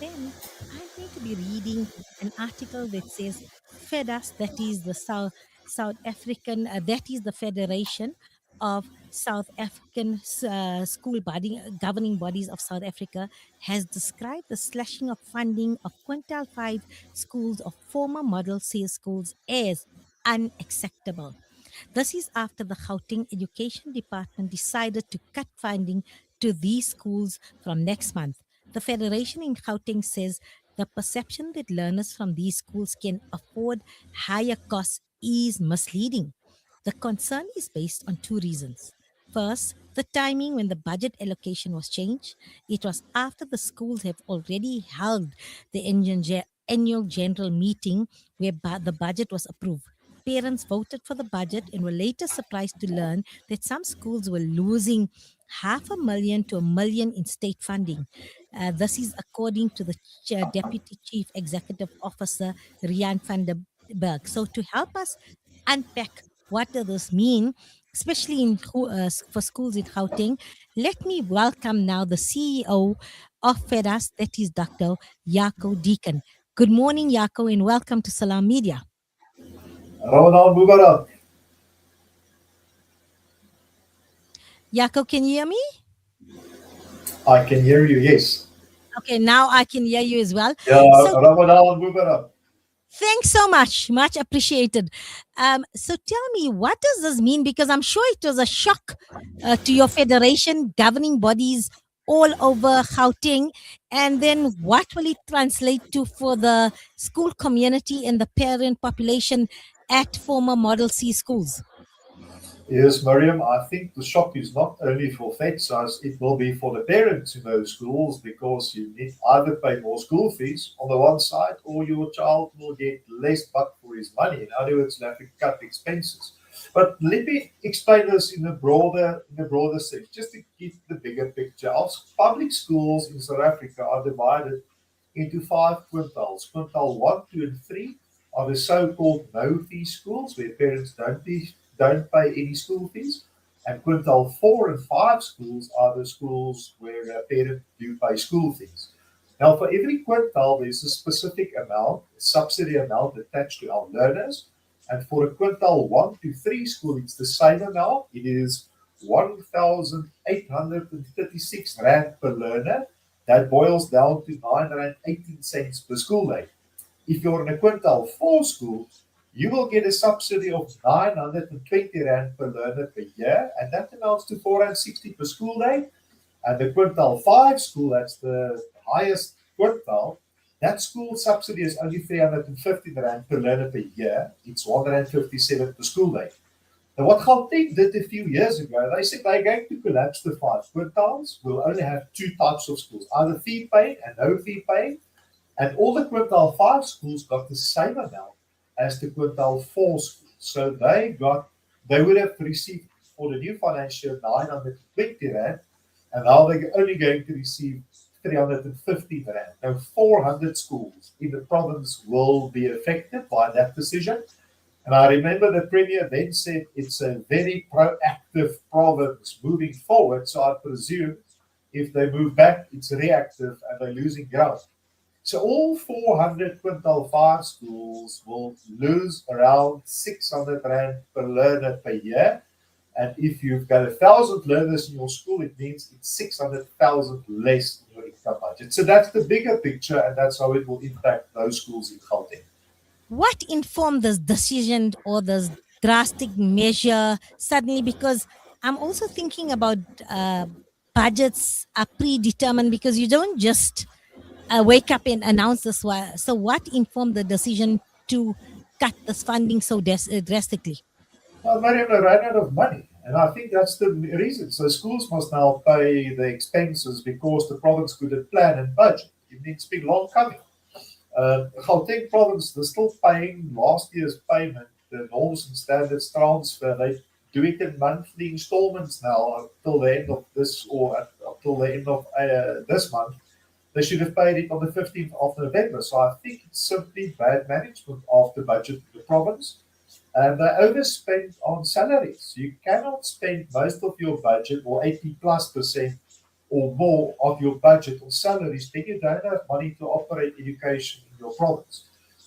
And then I'm going to be reading an article that says Fedas, that is the South African, that is the Federation of South African school body, governing bodies of South Africa, has described the slashing of funding of Quintile 5 schools of former Model C schools as unacceptable. This is after the Gauteng Education Department decided to cut funding to these schools from next month. The Federation in Gauteng says the perception that learners from these schools can afford higher costs is misleading. The concern is based on two reasons. First, the timing when the budget allocation was changed. It was after the schools have already held the annual general meeting where the budget was approved. Parents voted for the budget and were later surprised to learn that some schools were losing half a million to a million in state funding. This is according to the Deputy Chief Executive Officer, Rian van der Berg. So, to help us unpack what does this mean, especially for schools in Gauteng, let me welcome now the CEO of Fedas, that is Dr. Jaco Deacon. Good morning, Jaco, and welcome to Salam Media. Ramadan Mubarak. Jaco, can you hear me? I can hear you, yes. Okay, now I can hear you as well. Yeah, So Ramadan Mubarak. thanks so much. Much appreciated. So tell me, what does this mean? Because I'm sure it was a shock to your federation, governing bodies all over Gauteng. And then what will it translate to for the school community and the parent population at former Model C schools? Yes, Mariam, I think the shock is not only for Fedsas, it will be for the parents in those schools because you need either pay more school fees on the one side or your child will get less buck for his money. In other words, you have to cut expenses. But let me explain this in a broader sense, just to get the bigger picture. Our public schools in South Africa are divided into five quintiles. Quintile 1, 2, and 3 are the so-called no-fee schools where parents don't pay any school fees. And quintile 4 and 5 schools are the schools where parents do pay school fees. Now, for every quintile, there's a specific amount, a subsidy amount attached to our learners. And for a quintile 1 to 3 school, it's the same amount. It is 1,836 Rand per learner. That boils down to 9.18 cents per school day. If you're in a quintile 4 school, you will get a subsidy of 920 Rand per learner per year, and that amounts to 460 per school day. And the quintile 5 school, that's the highest quintile, that school subsidy is only 350 Rand per learner per year. It's 157 per school day. Now, what Gauteng did a few years ago, they said they're going to collapse the 5 quintiles. We'll only have 2 types of schools, either fee paying and no fee paying. And all the quintile 5 schools got the same amount as the quintile 4 schools. So they would have received for the new financial year 920 Rand, and now they're only going to receive 350 Rand. Now 400 schools in the province will be affected by that decision. And I remember the Premier then said it's a very proactive province moving forward. So I presume if they move back, it's reactive and they're losing ground. So all 400 quintile 5 schools will lose around 600 Rand per learner per year. And if you've got 1,000 learners in your school, it means it's 600,000 less in your income budget. So that's the bigger picture, and that's how it will impact those schools in Gauteng. What informed this decision or this drastic measure suddenly? Because I'm also thinking about budgets are predetermined because you don't just wake up and announce this. So, what informed the decision to cut this funding so drastically? Well, Mariam, they ran out of money. And I think that's the reason. So schools must now pay the expenses because the province couldn't plan and budget. It needs been long coming. Gauteng province, they're still paying last year's payment, the norms and standards transfer. They do it in monthly installments now until the end of this or until the end of this month. They should have paid it on the 15th of November. So I think it's simply bad management of the budget of the province. And they overspent on salaries. You cannot spend most of your budget or 80+% or more of your budget or salaries, then you don't have money to operate education in your province.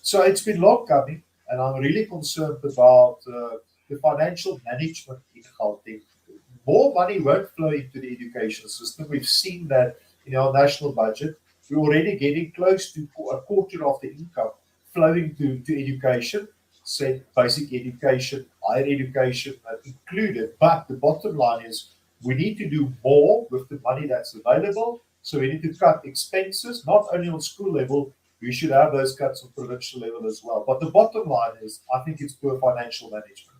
So it's been long coming, and I'm really concerned about the financial management in Gauteng. More money won't flow into the education system. We've seen that in our national budget. We're already getting close to a quarter of the income flowing to education, said basic education, higher education included. But the bottom line is we need to do more with the money that's available. So we need to cut expenses, not only on school level, we should have those cuts on provincial level as well. But the bottom line is, I think it's poor financial management.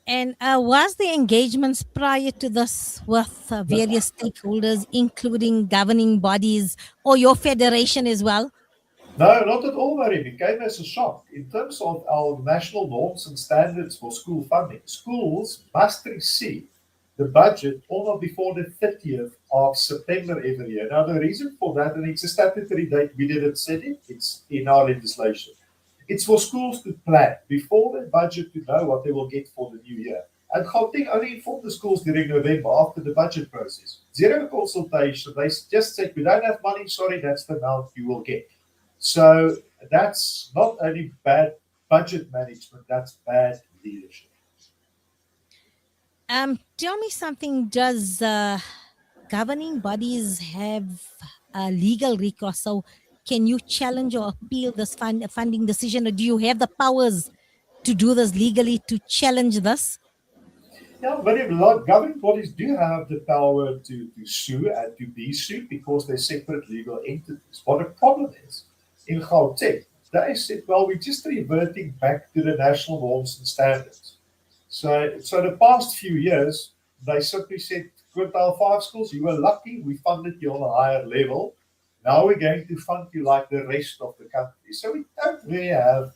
And was the engagements prior to this with various stakeholders, including governing bodies or your federation as well? No, not at all, Mary. It came as a shock. In terms of our national norms and standards for school funding, schools must receive the budget almost before the 30th of September every year. Now, the reason for that, and it's a statutory date, we didn't set it, it's in our legislation. It's for schools to plan before the budget to know what they will get for the new year. And Gauteng only informed the schools during November after the budget process. Zero consultation. They just said, we don't have money, sorry, that's the amount you will get. So that's not only bad budget management, that's bad leadership. Tell me something. Does governing bodies have legal recourse? So, can you challenge or appeal this funding decision, or do you have the powers to do this legally to challenge this? Yeah, but a lot governing bodies do have the power to sue and to be sued because they're separate legal entities. What the problem is in Gauteng, they said, well, we're just reverting back to the national norms and standards. So the past few years, they simply said, Quintile 5 schools, you were lucky, we funded you on a higher level. Now we're going to fund you like the rest of the country. So we don't really have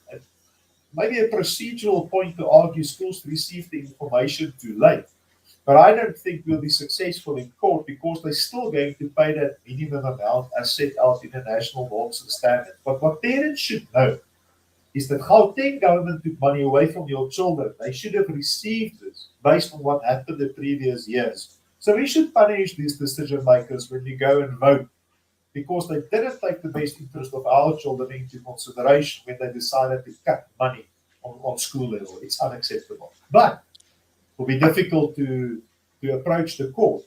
maybe a procedural point to argue schools received the information too late. But I don't think we'll be successful in court because they're still going to pay that minimum amount as set out in the national norms and standards. But what parents should know is that Gauteng government took money away from your children. They should have received this based on what happened the previous years. So we should punish these decision makers when you go and vote because they didn't take the best interest of our children into consideration when they decided to cut money on school level. It's unacceptable. But it will be difficult to approach the court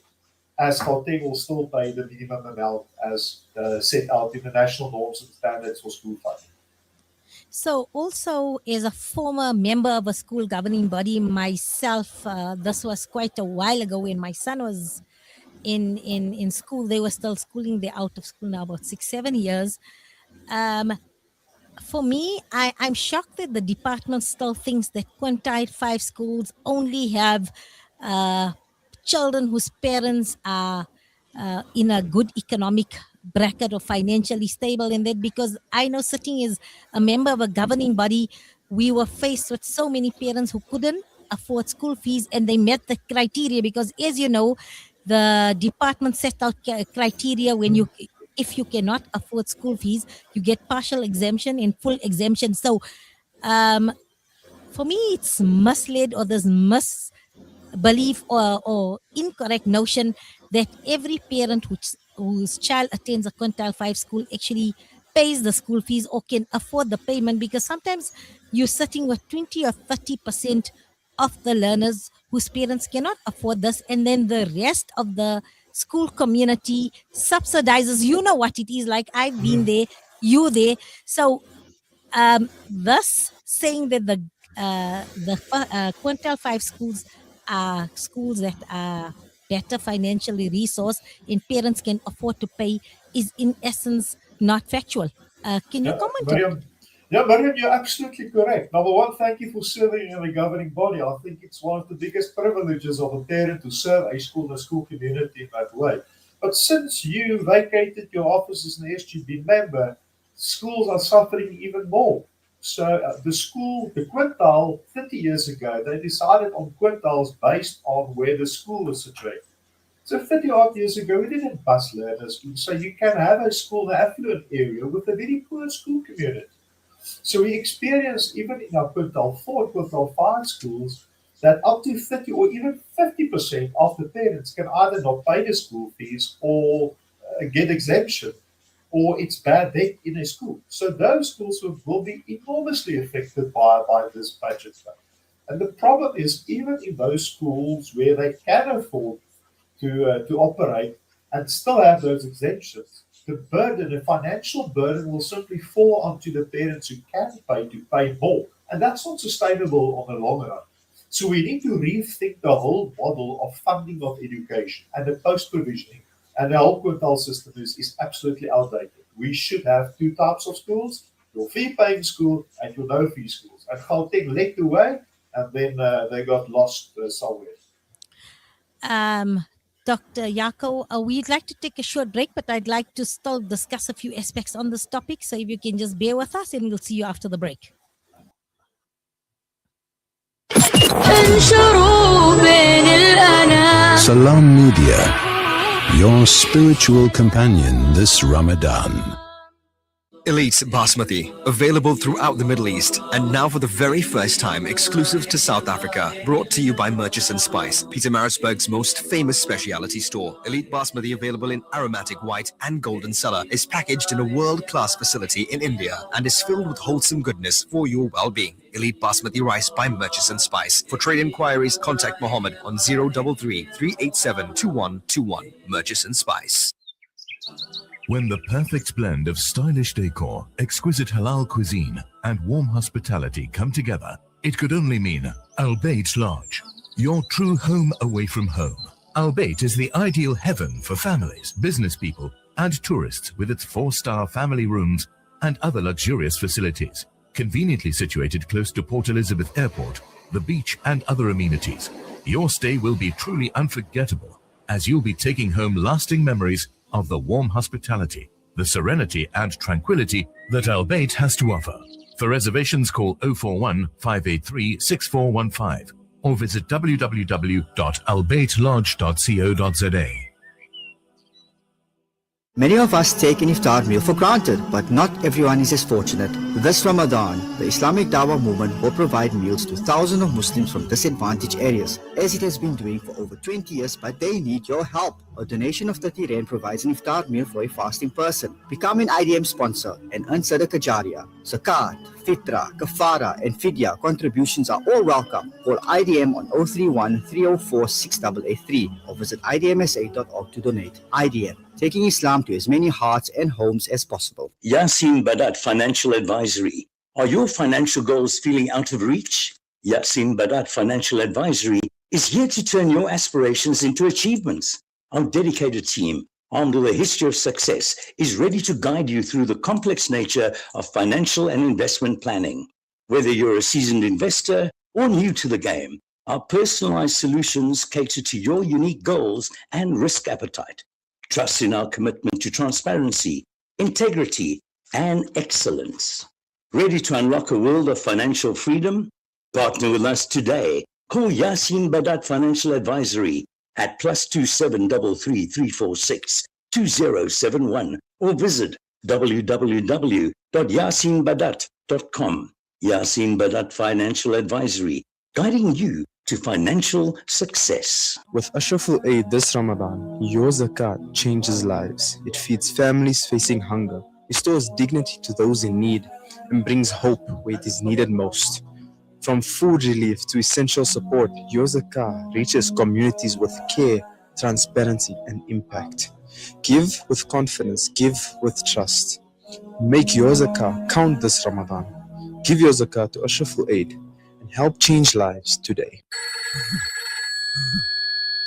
as Gauteng will still pay the minimum amount as set out in the national norms and standards for school funding. So, also as a former member of a school governing body myself, this was quite a while ago when my son was in school. They were still schooling. They're out of school now, about 6 7 years. Um, for me, I'm shocked that the department still thinks that Quintile 5 schools only have uh, children whose parents are in a good economic bracket or financially stable. And that because I know, sitting as a member of a governing body, we were faced with so many parents who couldn't afford school fees, and they met the criteria because, as you know, the department set out criteria when you, if you cannot afford school fees, you get partial exemption and full exemption. So um, for me, it's misled, or there's misbelief or incorrect notion that every parent whose child attends a Quintile 5 school actually pays the school fees or can afford the payment, because sometimes you're sitting with 20 or 30% of the learners whose parents cannot afford this, and then the rest of the school community subsidizes. You know what it is like. I've been there, you there. So thus saying that the Quintile 5 schools are schools that are better financially resourced and parents can afford to pay is in essence not factual. Can you Yeah, comment on Miriam. Yeah, Miriam, you're absolutely correct. Number one, thank you for serving in the governing body. I think it's one of the biggest privileges of a parent to serve a school and a school community in that way. But since you vacated your office as an SGB member, schools are suffering even more. So the school, the quintile, 30 years ago, they decided on quintiles based on where the school was situated. So 30 odd years ago, we didn't bus learners. So you can have a school in an affluent area with a very poor school community. So we experienced, even in our Quintile 4, Quintile 5 schools, that up to 30 or even 50% of the parents can either not pay the school fees or get exemption, or it's bad debt in a school. So those schools will be enormously affected by this budget cut. And the problem is, even in those schools where they can afford to operate and still have those exemptions, the burden, the financial burden, will simply fall onto the parents who can pay to pay more. And that's not sustainable on the long run. So we need to rethink the whole model of funding of education and the post-provisioning. And the whole quintile system is absolutely outdated. We should have two types of schools, your fee-paying school and your no-fee schools. And Gauteng led the way, and then they got lost somewhere. Dr. Jaco, we'd like to take a short break, but I'd like to still discuss a few aspects on this topic. So if you can just bear with us, and we'll see you after the break. Salam Media, your spiritual companion this Ramadan. Elite Basmati, available throughout the Middle East, and now for the very first time exclusive to South Africa. Brought to you by Murchison Spice, Pietermaritzburg's most famous specialty store. Elite Basmati, available in aromatic white and golden cellar, is packaged in a world-class facility in India and is filled with wholesome goodness for your well-being. Elite Basmati rice by Murchison Spice. For trade inquiries, contact Mohammed on 033 387 2121. Murchison Spice. When the perfect blend of stylish decor, exquisite halal cuisine, and warm hospitality come together, it could only mean Al Bayt Lodge, your true home away from home. Al Bayt is the ideal heaven for families, business people, and tourists, with its 4-star family rooms and other luxurious facilities. Conveniently situated close to Port Elizabeth Airport, the beach, and other amenities, your stay will be truly unforgettable, as you'll be taking home lasting memories of the warm hospitality, the serenity and tranquility that Al Bayt has to offer. For reservations, call 041 583 6415 or visit www.albaytlodge.co.za. Many of us take an iftar meal for granted, but not everyone is as fortunate. This Ramadan, the Islamic Dawah movement will provide meals to thousands of Muslims from disadvantaged areas, as it has been doing for over 20 years, but they need your help. A donation of 30 Rand provides an iftar meal for a fasting person. Become an IDM sponsor and earn Sadaqah Jariyah. Zakat, Fitra, Kafara, and Fidya contributions are all welcome. Call IDM on 031 304 6883 or visit idmsa.org to donate. IDM, taking Islam to as many hearts and homes as possible. Yasin Badat Financial Advisory. Are your financial goals feeling out of reach? Yasin Badat Financial Advisory is here to turn your aspirations into achievements. Our dedicated team, armed with a history of success, is ready to guide you through the complex nature of financial and investment planning. Whether you're a seasoned investor or new to the game, our personalized solutions cater to your unique goals and risk appetite. Trust in our commitment to transparency, integrity, and excellence. Ready to unlock a world of financial freedom? Partner with us today. Call Yasin Badat Financial Advisory at +2733 346 2071 or visit www.yasinbadat.com. Yasin Badat Financial Advisory, guiding you to financial success. With Ashraful Aid this Ramadan, your zakat changes lives. It feeds families facing hunger, restores dignity to those in need, and brings hope where it is needed most. From food relief to essential support, your zakah reaches communities with care, transparency, and impact. Give with confidence, give with trust. Make your zakah count this Ramadan. Give your zakah to Ashraful Aid and help change lives today.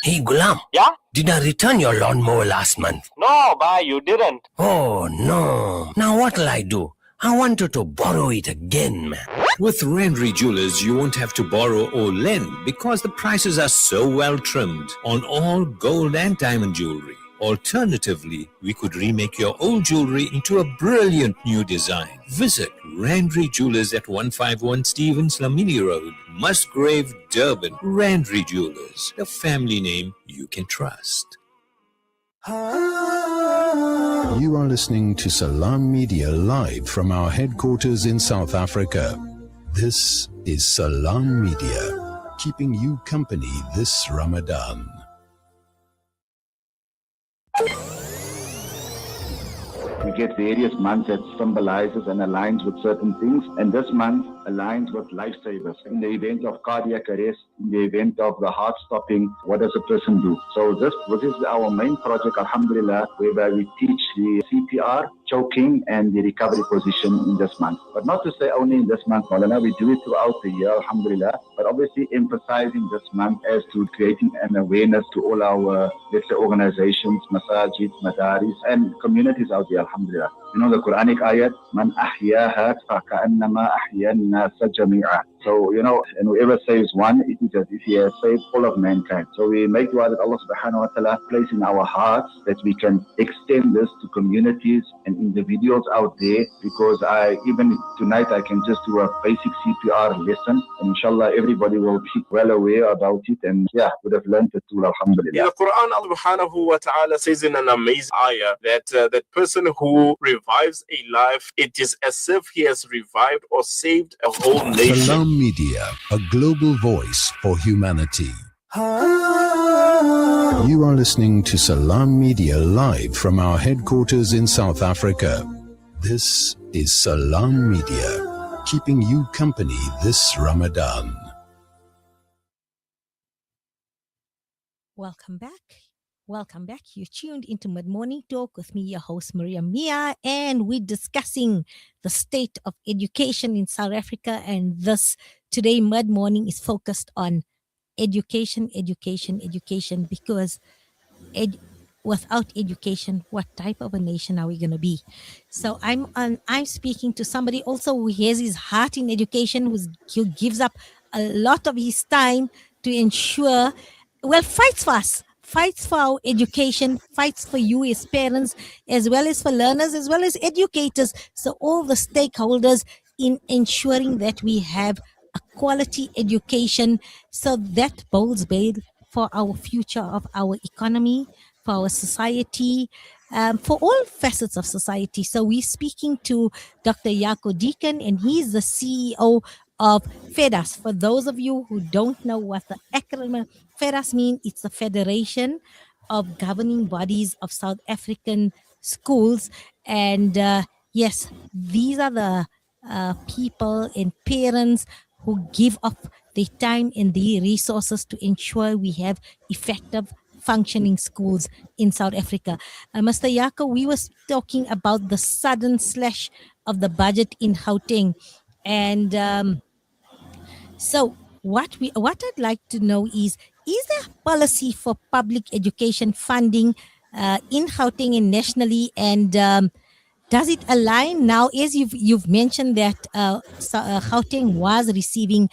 Hey Gulam. Yeah? Did I return your lawnmower last month? No, bhai, you didn't. Oh no. Now what'll I do? I wanted to borrow it again, man. With Rendry Jewelers, you won't have to borrow or lend because the prices are so well trimmed on all gold and diamond jewelry. Alternatively, we could remake your old jewelry into a brilliant new design. Visit Rendry Jewelers at 151 Stevens Lamini Road, Musgrave, Durban. Rendry Jewelers, the family name you can trust. You are listening to Salam Media live from our headquarters in South Africa. This is Salam Media, keeping you company this Ramadan. We get various months that symbolizes and aligns with certain things, and this month aligns with lifesavers. In the event of cardiac arrest, in the event of the heart stopping, what does a person do? So this is our main project, Alhamdulillah, whereby we teach the CPR, choking, and the recovery position in this month. But not to say only in this month, Maulana, we do it throughout the year, Alhamdulillah, but obviously emphasizing this month as to creating an awareness to all our, let's say, organizations, masajid, madaris, and communities out there, Alhamdulillah. You know the Quranic ayat, Man ahyaha faka'annama ahyan nasa jami'a. So, you know, and whoever saves one, it is as if he has saved all of mankind. So we make dua that Allah subhanahu wa ta'ala place in our hearts that we can extend this to communities and individuals out there, because even tonight I can just do a basic CPR lesson, and inshallah everybody will be well aware about it, and would have learned it too, alhamdulillah. In the Quran, Allah subhanahu wa ta'ala says in an amazing ayah that that person who revives a life, it is as if he has revived or saved a whole nation. Salam Media, a global voice for humanity. You are listening to Salam Media live from our headquarters in South Africa. This is Salam Media, keeping you company this Ramadan. Welcome back. Welcome back. You're tuned into Mid Morning Talk with me, your host, Maria Mia, and we're discussing the state of education in South Africa. And this today, Mid Morning is focused on education, because without education, what type of a nation are we going to be? So I'm speaking to somebody also who has his heart in education, who gives up a lot of his time to ensure, fights for us, fights for our education, fights for you as parents, as well as for learners, as well as educators. So all the stakeholders in ensuring that we have a quality education, so that bodes well for our future of our economy, for our society, for all facets of society. So we're speaking to Dr. Jaco Deacon, and he's the CEO of Fedsas. For those of you who don't know what the acronym Fedsas means, it's the Federation of Governing Bodies of South African Schools. And yes, these are the people and parents who give up their time and their resources to ensure we have effective functioning schools in South Africa. Mr. Jaco, we were talking about the sudden slash of the budget in Gauteng, and so what I'd like to know is there a policy for public education funding in Gauteng and nationally, and does it align now, as you've mentioned that Gauteng was receiving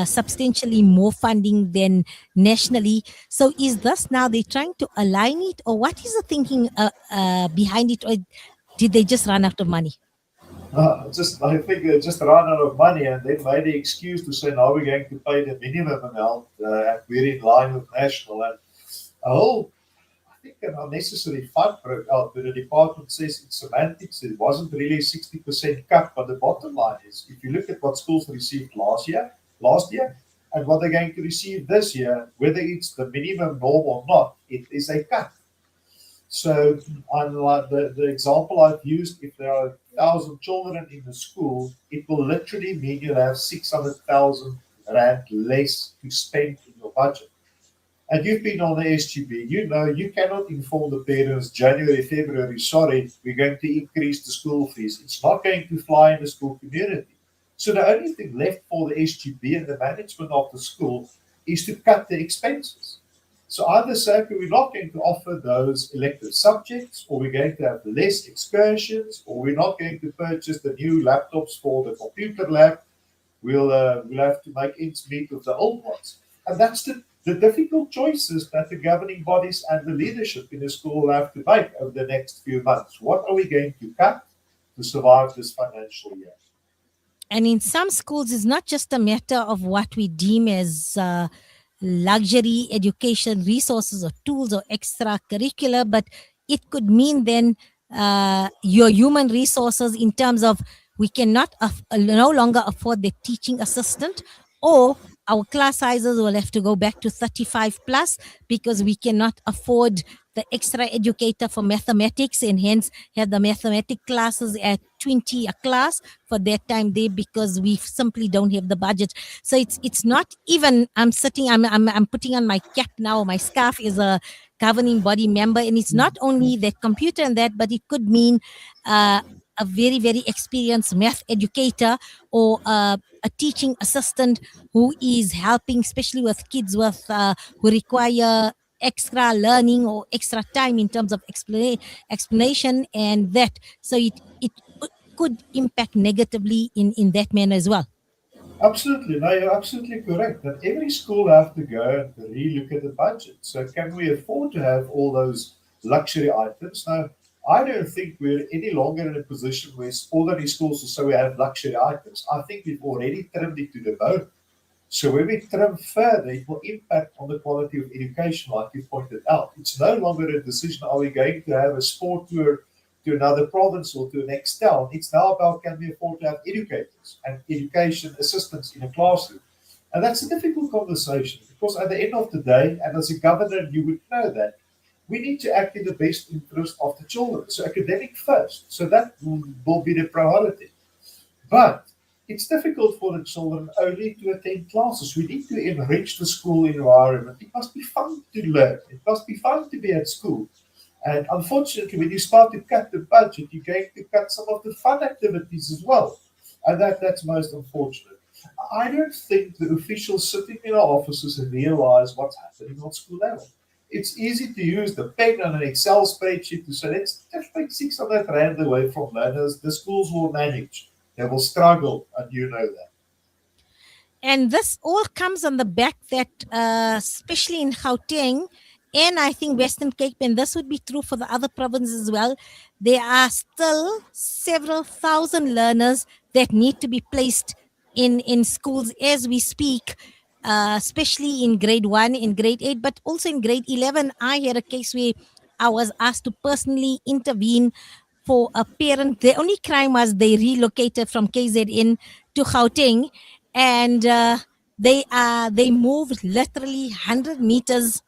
substantially more funding than nationally? So is this now they're trying to align it, or what is the thinking behind it, or did they just run out of money? I think they just ran out of money, and they made the excuse to say, now we're going to pay the minimum amount, and we're in line with national. And I think an unnecessary fight broke out, but the department says it's semantics. It wasn't really a 60% cut, but the bottom line is, if you look at what schools received last year, and what they're going to receive this year, whether it's the minimum norm or not, it is a cut. So, unlike the example I've used, if there are 1,000 children in the school, it will literally mean you'll have 600,000 rand less to spend in your budget. And you've been on the SGB, you know you cannot inform the parents January, February, sorry, we're going to increase the school fees. It's not going to fly in the school community. So the only thing left for the SGB and the management of the school is to cut the expenses. So either say, we're not going to offer those elective subjects, or we're going to have less excursions, or we're not going to purchase the new laptops for the computer lab. We'll have to make ends meet with the old ones. And that's the difficult choices that the governing bodies and the leadership in the school will have to make over the next few months. What are we going to cut to survive this financial year? And in some schools, it's not just a matter of what we deem as luxury education resources or tools or extracurricular, but it could mean then your human resources in terms of we cannot no longer afford the teaching assistant, or our class sizes will have to go back to 35 plus because we cannot afford the extra educator for mathematics and hence have the mathematic classes at 20 a class for that time there because we simply don't have the budget. So it's not even I'm putting on my cap now, my scarf is a governing body member, and it's not only that computer and that, but it could mean a very very experienced math educator or a teaching assistant who is helping especially with kids with who require extra learning or extra time in terms of explanation and that. So it could impact negatively in that manner as well. Absolutely. No, you're absolutely correct. That every school have to go and relook at the budget. So can we afford to have all those luxury items? Now, I don't think we're any longer in a position where ordinary schools will say we have luxury items. I think we've already trimmed it to the bone. So when we trim further, it will impact on the quality of education, like you pointed out. It's no longer a decision, are we going to have a sport tour to another province or to the next town? It's now about, can we afford to have educators and education assistants in a classroom? And that's a difficult conversation because at the end of the day, and as a governor, you would know that, we need to act in the best interest of the children. So academic first. So that will be the priority. But it's difficult for the children only to attend classes. We need to enrich the school environment. It must be fun to learn. It must be fun to be at school. And unfortunately, when you start to cut the budget, you're going to cut some of the fun activities as well. And that's most unfortunate. I don't think the officials sitting in our offices realize what's happening on school level. It's easy to use the pen on an Excel spreadsheet to say, let's just take 600 Rand away from learners. The schools will manage. They will struggle, and you know that. And this all comes on the back that, especially in Gauteng, and I think Western Cape, and this would be true for the other provinces as well, there are still several thousand learners that need to be placed in schools as we speak, especially in grade 1, in grade 8, but also in grade 11. I had a case where I was asked to personally intervene for a parent. The only crime was they relocated from KZN to Gauteng, and they moved literally 100 meters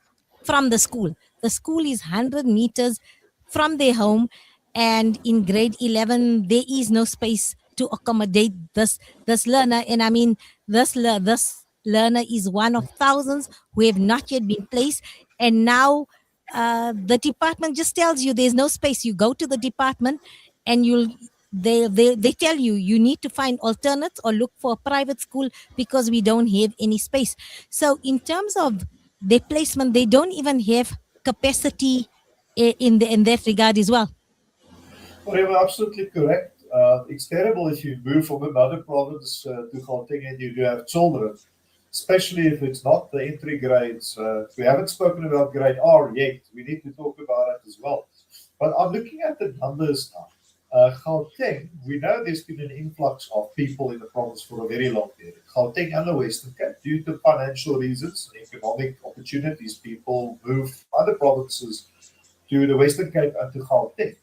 from the school. The school is 100 meters from their home, and in grade 11 there is no space to accommodate this learner. And I mean, this learner is one of thousands who have not yet been placed, and now the department just tells you there's no space. You go to the department and they tell you you need to find alternates or look for a private school because we don't have any space. So in terms of their placement, they don't even have capacity in that regard as well. Well, you're absolutely correct. It's terrible if you move from another province to Gauteng and you do have children, especially if it's not the entry grades. We haven't spoken about grade R yet. We need to talk about it as well. But I'm looking at the numbers now. Gauteng, we know there's been an influx of people in the province for a very long period. Gauteng and the Western Cape, due to financial reasons and economic opportunities, people move from other provinces to the Western Cape and to Gauteng.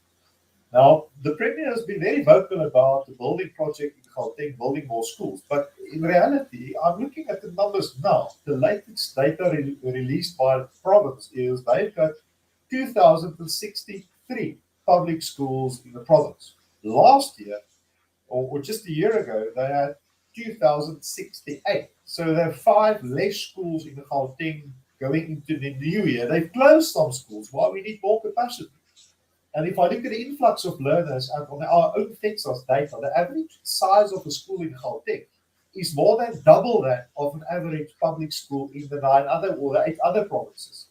Now, the Premier has been very vocal about the building project in Gauteng, building more schools. But in reality, I'm looking at the numbers now. The latest data released by the province is they've got 2,063 public schools in the province. Last year, or just a year ago, they had 2,068. So there are 5 less schools in Gauteng going into the new year. They've closed some schools. Why? We need more capacity. And if I look at the influx of learners and on our own Fedsas data, the average size of a school in Gauteng is more than double that of an average public school in the 8 other provinces.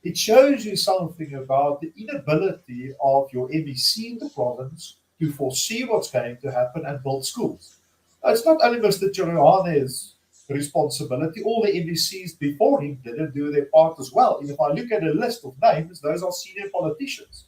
It shows you something about the inability of your MEC in the province to foresee what's going to happen and build schools. Now, it's not only Mr. Chiriane's responsibility, all the MECs before him didn't do their part as well. And if I look at a list of names, those are senior politicians.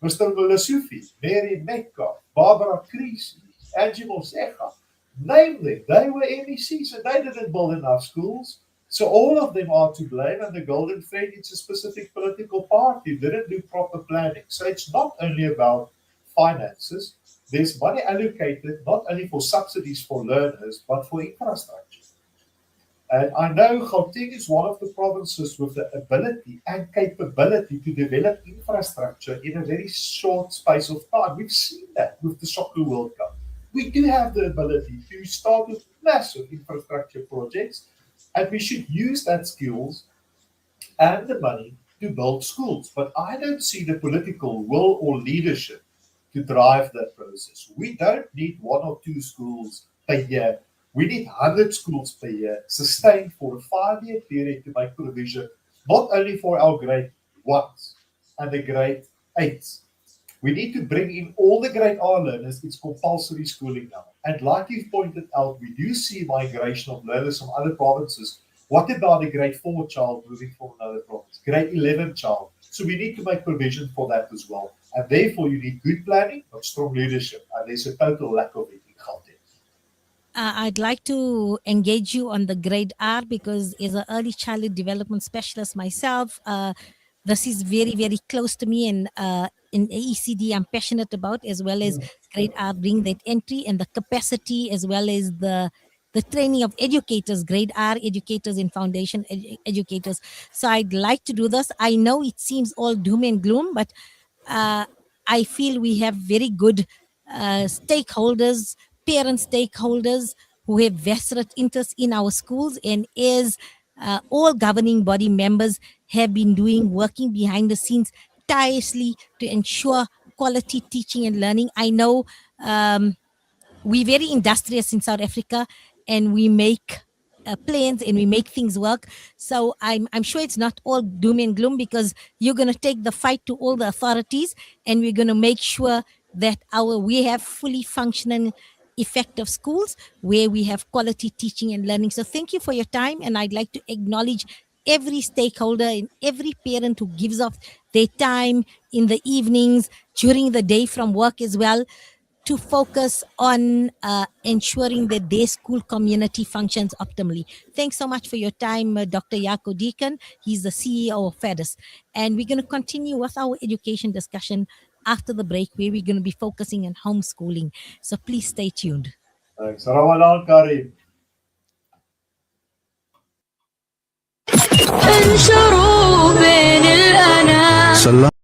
Mr. Mulasufi, Mary Metcalf, Barbara Creasy, Angie Mosega, name them. They were MECs and they didn't build enough schools. So all of them are to blame, and the golden thread, it's a specific political party, didn't do proper planning. So it's not only about finances. There's money allocated not only for subsidies for learners, but for infrastructure. And I know Gauteng is one of the provinces with the ability and capability to develop infrastructure in a very short space of time. We've seen that with the Soccer World Cup. We do have the ability to start with massive infrastructure projects, and we should use that skills and the money to build schools. But I don't see the political will or leadership to drive that process. We don't need one or two schools per year. We need 100 schools per year, sustained for a 5-year period to make provision, not only for our grade 1s and the grade 8s. We need to bring in all the grade R learners. It's compulsory schooling now. And like you've pointed out, we do see migration of learners from other provinces. What about a grade 4 child moving from another province? Grade 11 child. So we need to make provision for that as well. And therefore, you need good planning, but strong leadership. And there's a total lack of it in Gauteng. I'd like to engage you on the grade R because as an early childhood development specialist myself, this is very, very close to me, and in ECD I'm passionate about, as well as grade R, bring that entry and the capacity, as well as the training of educators, grade R educators and foundation educators. So I'd like to do this. I know it seems all doom and gloom, but I feel we have very good stakeholders, parent stakeholders who have vested interest in our schools, and as all governing body members have been working behind the scenes tirelessly to ensure quality teaching and learning. I know we're very industrious in South Africa, and we make plans and we make things work. So I'm sure it's not all doom and gloom, because you're going to take the fight to all the authorities, and we're going to make sure that we have fully functioning effective schools where we have quality teaching and learning. So thank you for your time, and I'd like to acknowledge every stakeholder and every parent who gives up their time in the evenings, during the day from work as well, to focus on ensuring that their school community functions optimally. Thanks so much for your time, Dr. Jaco Deacon. He's the CEO of Fedsas. And we're going to continue with our education discussion after the break, where we're going to be focusing on homeschooling. So please stay tuned. Thanks. Ramadan Kareem. Salam.